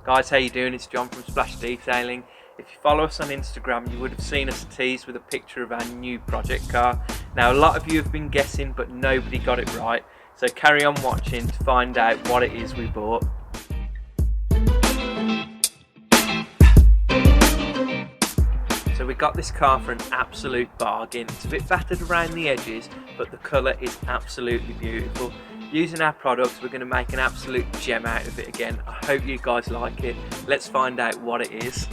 Guys, how you doing? It's John from Splash Detailing. If you follow us on Instagram, you would have seen us tease with a picture of our new project car. Now, a lot of you have been guessing, but nobody got it right. So carry on watching to find out what it is we bought. So we got this car for an absolute bargain. It's a bit battered around the edges, but the colour is absolutely beautiful. Using our products, we're going to make an absolute gem out of it again. I hope you guys like it. Let's find out what it is.